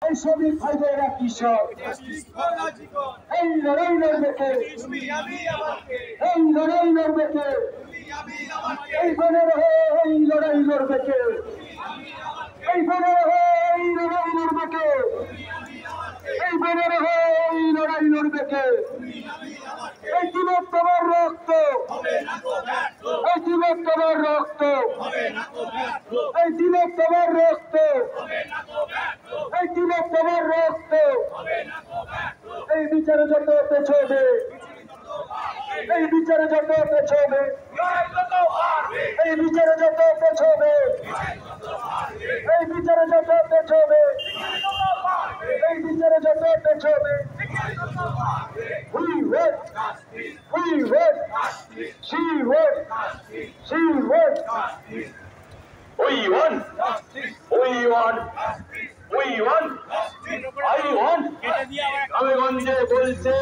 এই শ্রমিক ভাইদেরা কৃষক এই লড়াই লড়বে কে? এই লড়াই লড়বে কে? এই বোনের হয়ে এই লড়াই লড়বে কে? এই বোনের হয়ে এই লড়াই লড়বে কে? এই বোনের হয়ে এই লড়াই লড়বে কে? এই যুবক তোমার রক্ত, এই যুবক তোমার রক্ত, এই যুবক তোমার রক্ত, এই যুবক তোমার রক্ত, এই বিচারে যত পেছবে, এই বিচারে যত পেছবে, এই বিচারে যত পেছবে, এই বিচারে যত পেছবে, এই বিচারে যত পেছবে, we want, we want, she want, she want, we want, we want, we want, I want, আমি গঞ্জে বলছে